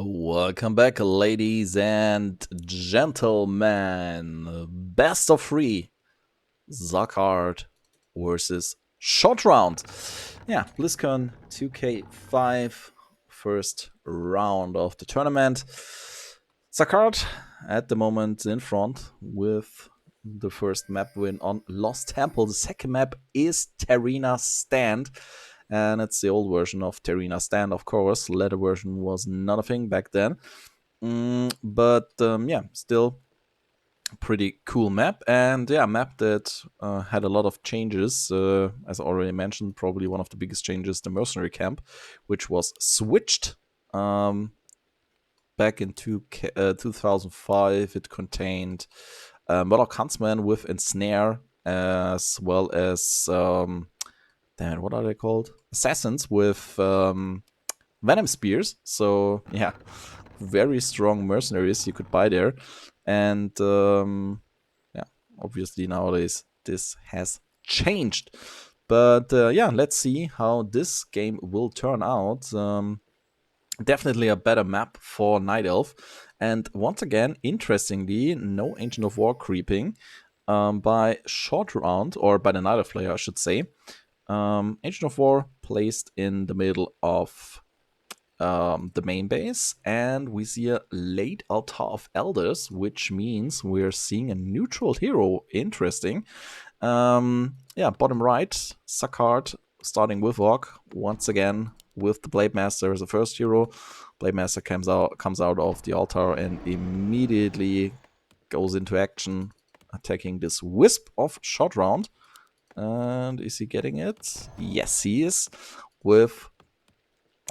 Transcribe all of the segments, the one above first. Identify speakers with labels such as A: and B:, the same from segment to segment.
A: Welcome back, ladies and gentlemen. Best of three. Zacard versus Shortround. Yeah, Blizzcon 2K5, first round of the tournament. Zacard at the moment in front with the first map win on Lost Temple. The second map is Terina Stand. And it's the old version of Terina Stand, of course. The later version was not a thing back then. But yeah, still pretty cool map. And yeah, map that had a lot of changes. As I already mentioned, probably one of the biggest changes, the Mercenary Camp, which was switched. Back in 2005, it contained Murloc Huntsman with Ensnare, as well as what are they called? Assassins with Venom Spears. So yeah, very strong mercenaries you could buy there. And yeah, obviously nowadays this has changed. But yeah, let's see how this game will turn out. Definitely a better map for Night Elf. And once again, interestingly, no Ancient of War creeping by Shortround, or by the Night Elf player, I should say. Ancient of War placed in the middle of the main base, and we see a late Altar of Elders, which means we're seeing a neutral hero. Interesting. Yeah, bottom right, Zacard starting with Orc once again with the Blade Master as the first hero. Blade Master comes out of the altar and immediately goes into action, attacking this Wisp of Shortround. And is he getting it? Yes, he is. With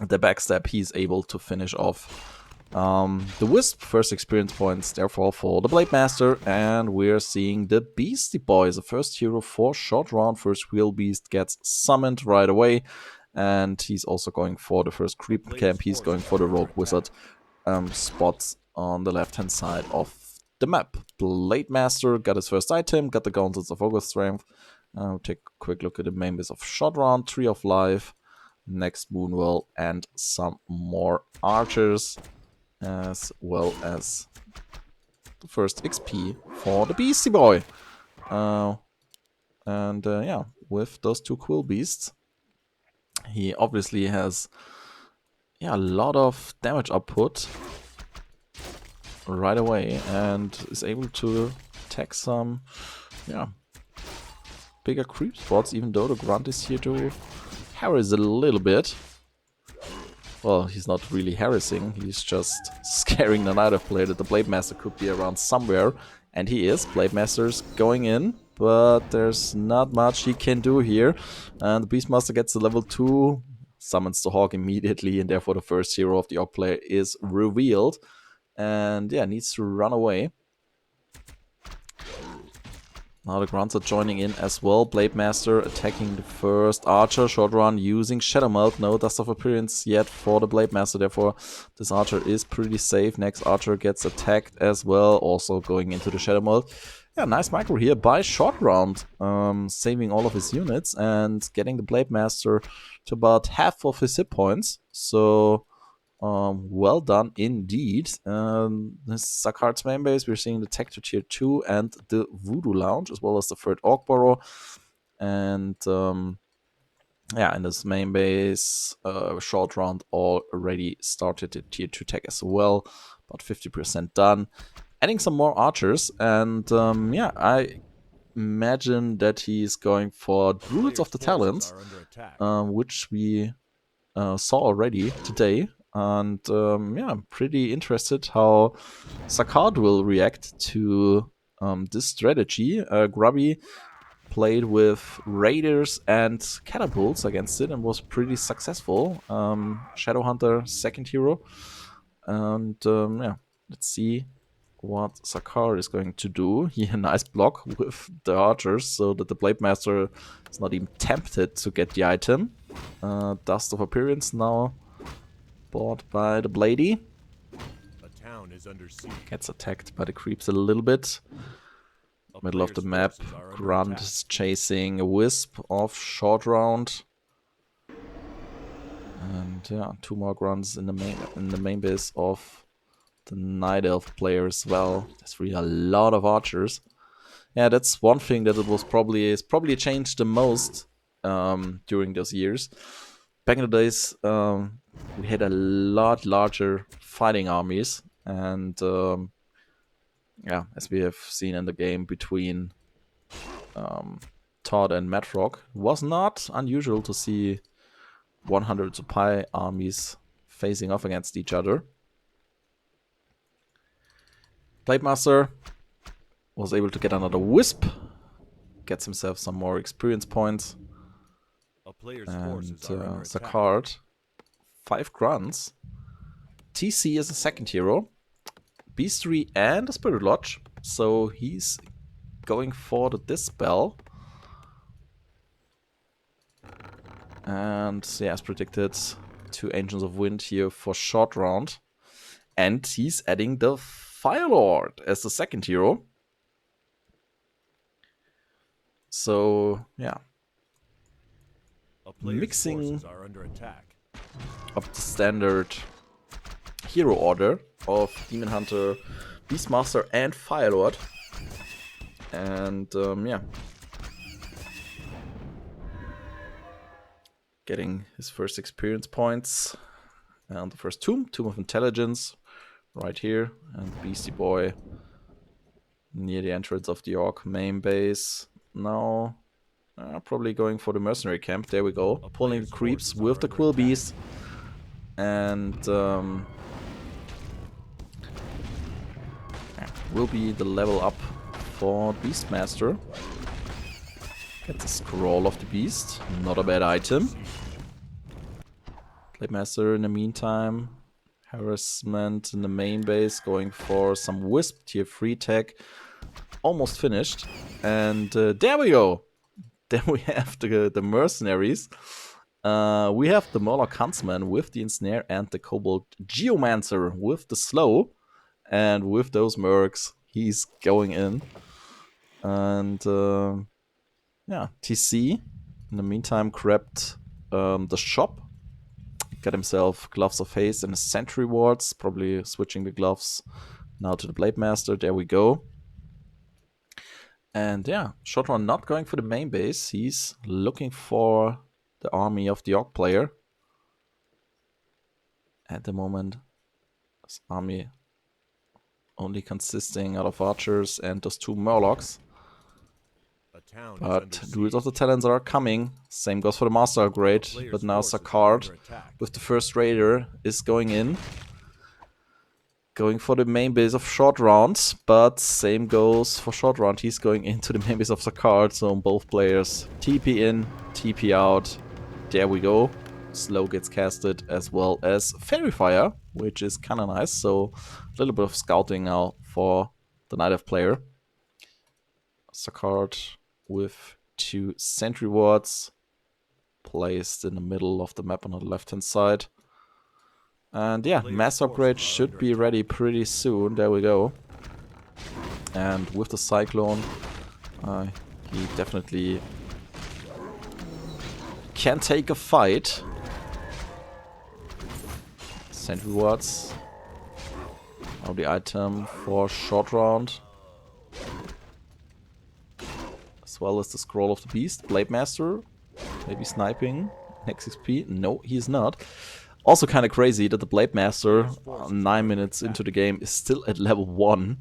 A: the backstab, he's able to finish off the Wisp. First experience points, therefore, for the Blade Master. And we're seeing the Beastie Boy as the first hero for Shortround. First Wheel Beast gets summoned right away. And he's also going for the first creep camp. He's going for the Rogue Wizard spots on the left-hand side of the map. Blade Master got his first item, got the Gauntlets of Ogre Strength. Take a quick look at the main base of Shortround, Tree of Life, next Moonwell, and some more archers, as well as the first XP for the Beastie Boy. Yeah, with those two Quill Beasts, he obviously has a lot of damage output right away and is able to attack some bigger creep spots, even though the Grunt is here to harass a little bit. Well, he's not really harassing, he's just scaring the Night Elf player that the Blade Master could be around somewhere. And he is. Blade Master's going in, but there's not much he can do here. And the Beastmaster gets to level 2, summons the Hawk immediately, and therefore the first hero of the Orc player is revealed. And yeah, needs to run away. Now the Grunts are joining in as well. Blade Master attacking the first Archer. Shortround using Shadow Melt. No Dust of Appearance yet for the Blade Master. Therefore, this Archer is pretty safe. Next Archer gets attacked as well. Also going into the Shadow Melt. Yeah, nice micro here by Shortround. Saving all of his units and getting the Blade Master to about half of his hit points. So well done indeed. This Zacard's main base, we're seeing the Tech to Tier 2 and the Voodoo Lounge, as well as the third Orc Burrow. And yeah, in this main base, Shortround already started at Tier 2 tech as well, about 50% done. Adding some more archers, and yeah, I imagine that he's going for Druids of the Talons, which we saw already today. And yeah, I'm pretty interested how Zacard will react to this strategy. Grubby played with Raiders and Catapults against it and was pretty successful. Shadowhunter, second hero. And yeah, let's see what Zacard is going to do. He a nice block with the archers so that the Blade Master is not even tempted to get the item. Dust of Appearance now bought by the Bladey. Gets attacked by the creeps a little bit. Middle of the map, Grunt is chasing a Wisp of Shortround. And yeah, 2 more grunts in the main base of the Night Elf player as well. There's really a lot of archers. Yeah, that's one thing that is probably changed the most during those years. Back in the days, we had a lot larger fighting armies, and yeah, as we have seen in the game between Todd and Matrock, it was not unusual to see 100 supply armies facing off against each other. Blademaster was able to get another Wisp, gets himself some more experience points. And Zacard, 5 grunts. TC is a second hero. Beastry and a Spirit Lodge. So he's going for the Dispel. And yeah, as predicted, 2 Ancients of Wind here for Shortround. And he's adding the Firelord as the second hero. So yeah, mixing of the standard hero order of Demon Hunter, Beastmaster, and Firelord. And yeah, getting his first experience points. And the first Tomb of Intelligence, right here. And Beastie Boy near the entrance of the Orc main base. Now, probably going for the mercenary camp. There we go. Pulling the creeps with the Quill Beast. And will be the level up for Beastmaster. Get the Scroll of the Beast. Not a bad item. Blademaster in the meantime. Harassment in the main base. Going for some Wisp tier 3 tech. Almost finished. And there we go. Then we have the mercenaries. We have the Murloc Huntsman with the Ensnare and the Kobold Geomancer with the Slow. And with those mercs, he's going in. And yeah, TC in the meantime grabbed the shop. Got himself Gloves of Haste and Sentry Wards. Probably switching the gloves now to the Blademaster. There we go. And yeah, Shortround not going for the main base. He's looking for the army of the Orc player. At the moment, this army only consisting out of archers and those 2 Murlocs. But Druids of the Talons are coming. Same goes for the Master Upgrade. But now Zacard with the first Raider is going in. Going for the main base of Shortround, but same goes for Shortround. He's going into the main base of Zacard, so both players TP in, TP out. There we go. Slow gets casted as well as Fairy Fire, which is kind of nice. So a little bit of scouting now for the Night Elf player. Zacard with 2 Sentry Wards placed in the middle of the map on the left-hand side. And yeah, mass upgrade should be ready pretty soon. There we go. And with the Cyclone, he definitely can take a fight. Sentry Wards. Now the item for Shortround. As well as the Scroll of the Beast. Blademaster, maybe sniping. Next XP. No, he's not. Also kind of crazy that the Blademaster, 9 minutes into the game, is still at level 1.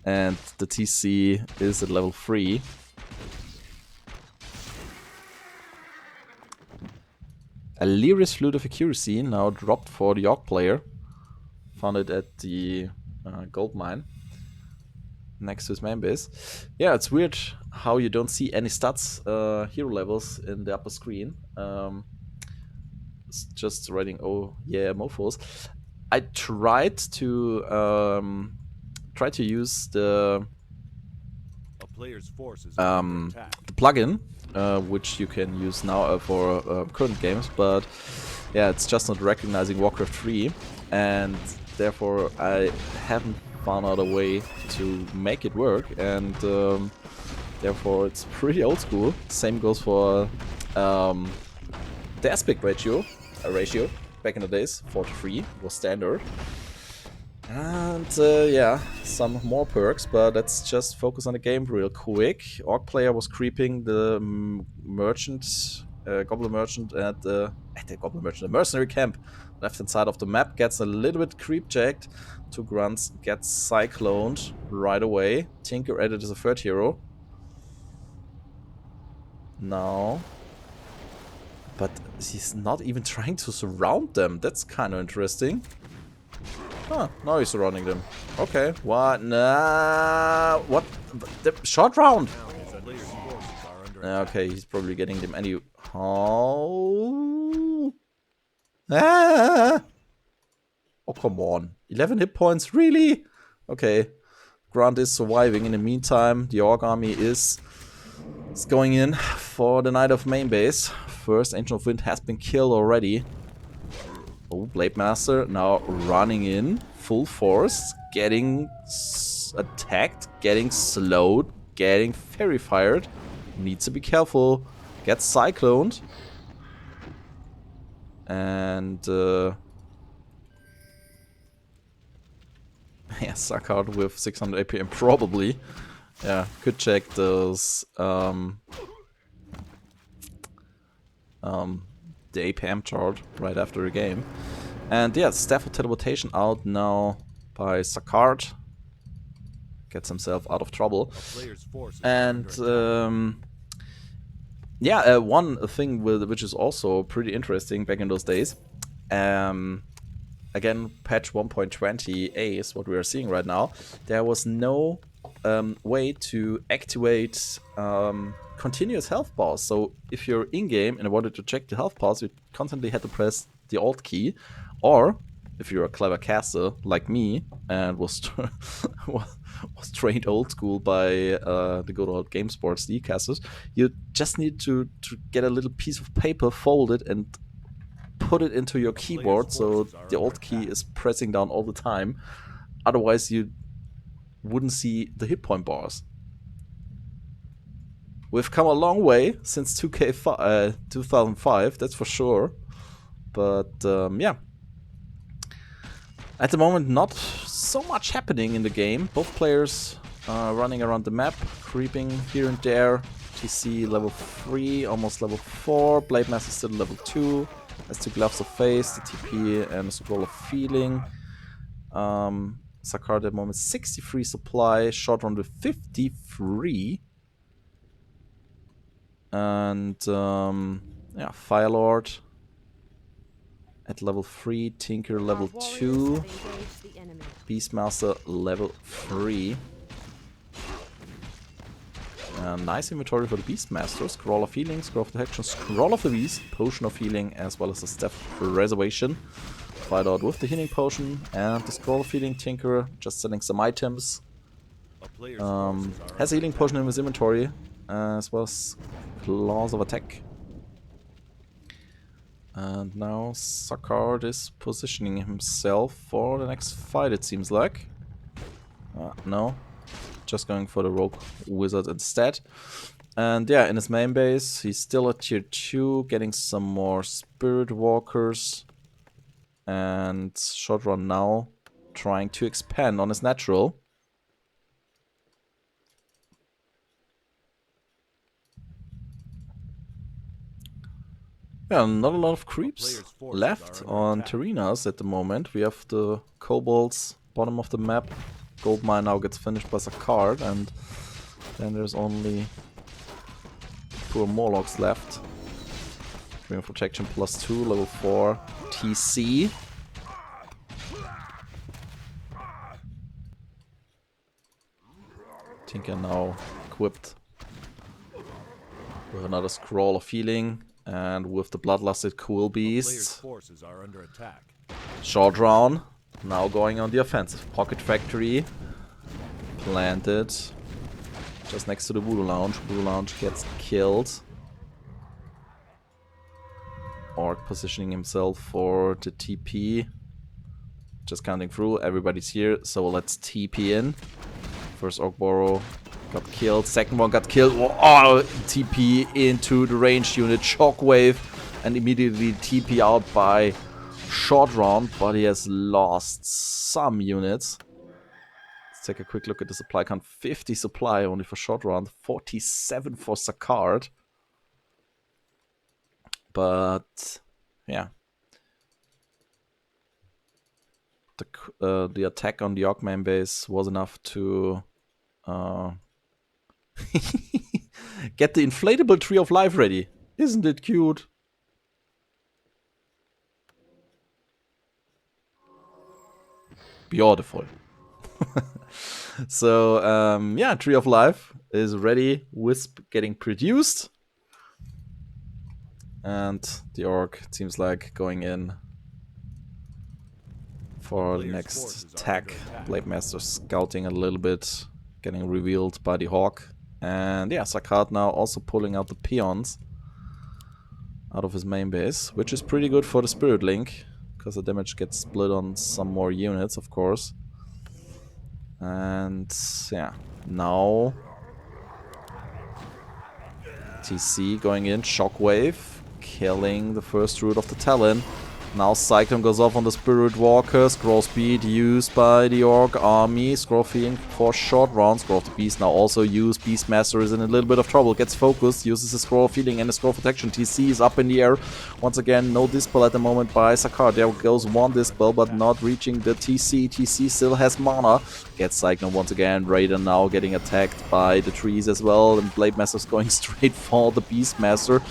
A: And the TC is at level 3. A Lyris Flute of Accuracy now dropped for the Orc player. Found it at the gold mine. Next to his main base. Yeah, it's weird how you don't see any stats, hero levels in the upper screen. Just writing, oh yeah, mofos. I tried to use the plugin, which you can use now for current games, but yeah, it's just not recognizing Warcraft 3, and therefore I haven't found out a way to make it work, and therefore it's pretty old school. Same goes for the aspect ratio. ratio. Back in the days, 4-3 was standard. And yeah, some more perks, but let's just focus on the game real quick. Orc player was creeping the merchant, goblin merchant at the mercenary camp. Left hand side of the map, gets a little bit creep jacked. 2 grunts, gets cycloned right away. Tinker added as a third hero. Now. But he's not even trying to surround them. That's kind of interesting. Huh, now he's surrounding them. Okay, what? Nah, what? The short round! Okay, he's probably getting them any... How? Ah! Oh, come on. 11 hit points, really? Okay. Grant is surviving. In the meantime, the Orc army is going in for the night of main base. First Ancient of Wind has been killed already. Oh, Blade Master now running in full force, getting attacked, getting slowed, getting fairy fired. Needs to be careful. Gets cycloned. And yeah, Zacard with 600 APM probably. Yeah, could check those the APM chart right after the game. And yeah, Staff of Teleportation out now by Zacard. Gets himself out of trouble. And yeah, one thing which is also pretty interesting back in those days. Again, patch 1.20a is what we are seeing right now. There was no way to activate continuous health bars. So if you're in-game and wanted to check the health bars, you constantly had to press the Alt key. Or, if you're a clever caster like me and was trained old school by the good old Game Sports D casters, you just need to get a little piece of paper, fold it, and put it into your keyboard so the Alt key is pressing down all the time. Otherwise, you wouldn't see the hit point bars. We've come a long way since 2005, that's for sure. But yeah. At the moment, not so much happening in the game. Both players running around the map, creeping here and there. TC level 3, almost level 4. Blade Master still level 2. Has 2 Gloves of Face, the TP, and a Scroll of Feeling. Zacard at the moment 63 supply, Shortround with 53. And yeah, Firelord at level 3, Tinker level 2, Beastmaster level 3. Nice inventory for the Beastmaster. Scroll of Healing, Scroll of Detection, Scroll of the Beast, Potion of Healing, as well as a Staff of Reservation. Firelord with the Healing Potion and the Scroll of Healing. Tinker just selling some items. Has a Healing Potion in his inventory, as well as Claws of Attack. And now Zacard is positioning himself for the next fight, it seems like. No, just going for the Rogue Wizard instead. And yeah, in his main base, he's still at tier 2, getting some more Spirit Walkers. And Shortround now trying to expand on his natural. Yeah, not a lot of creeps left on Terenas at the moment. We have the Kobolds, bottom of the map. Goldmine now gets finished by Zacard, and then there's only poor Morlocks left. Ring of Protection +2, level 4, TC. Tinker now equipped with another Scroll of Healing. And with the Bloodlusted Cool Beast, Shortround now going on the offensive. Pocket Factory planted just next to the Voodoo Lounge. Voodoo Lounge gets killed. Orc positioning himself for the TP. Just counting through, everybody's here, so let's TP in. First Orc Burrow got killed, second one got killed. Oh, TP into the ranged unit, Shockwave and immediately TP out by Shortround, but he has lost some units. Let's take a quick look at the supply count. 50 supply only for Shortround, 47 for Zacard. But yeah, the attack on the Orc main base was enough to get the inflatable Tree of Life ready. Isn't it cute? Beautiful. So yeah, Tree of Life is ready. Wisp getting produced. And the Orc seems like going in for the next attack. Blade Master scouting a little bit, getting revealed by the Hawk. And yeah, Zacard now also pulling out the peons out of his main base, which is pretty good for the Spirit Link, because the damage gets split on some more units, of course. And yeah, now TC going in, Shockwave, killing the first root of the Talon. Now Cyclone goes off on the Spirit Walker. Scroll speed used by the Orc army. Scroll feeling for short rounds. Scroll of the Beast now also used. Beastmaster is in a little bit of trouble. Gets focused. Uses his Scroll feeling and his Scroll protection. TC is up in the air. Once again, no Dispel at the moment by Zacard. There goes one Dispel, but not reaching the TC. TC still has mana. Gets Cyclone once again. Raider now getting attacked by the trees as well. And Blade Master's going straight for the Beastmaster.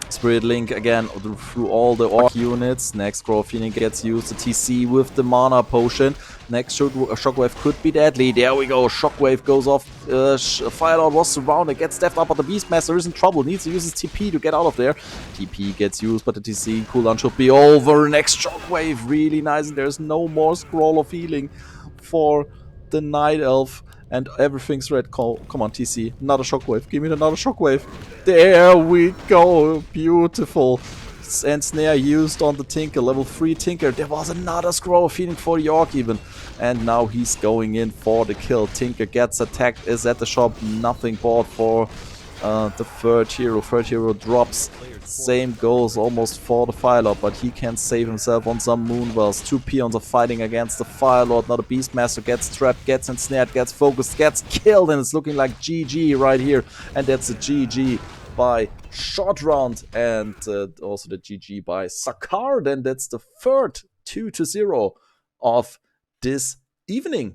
A: Spirit Link again through all the Orc units. Next Scroll Feeling gets used. The TC with the Mana Potion. Next Shockwave could be deadly. There we go. Shockwave goes off. Firelord was surrounded. Gets stepped up, but the Beastmaster is in trouble. Needs to use his TP to get out of there. TP gets used, but the TC cooldown should be over. Next Shockwave. Really nice. There's no more Scroll of Healing for the Night Elf. And everything's red. Come on, TC. Another Shockwave. Give me another Shockwave. There we go. Beautiful. And Snare used on the Tinker. Level 3 Tinker. There was another Scroll of Healing for the Orc even. And now he's going in for the kill. Tinker gets attacked. Is at the shop. Nothing bought for the third hero. Third hero drops. Same goes almost for the Firelord, but he can save himself on some Moonwells. Two peons are fighting against the Firelord. Now the Beastmaster gets trapped, gets ensnared, gets focused, gets killed, and it's looking like GG right here. And that's a GG by Shortround, and also the GG by Zacard, and that's the third 2-0 of this evening.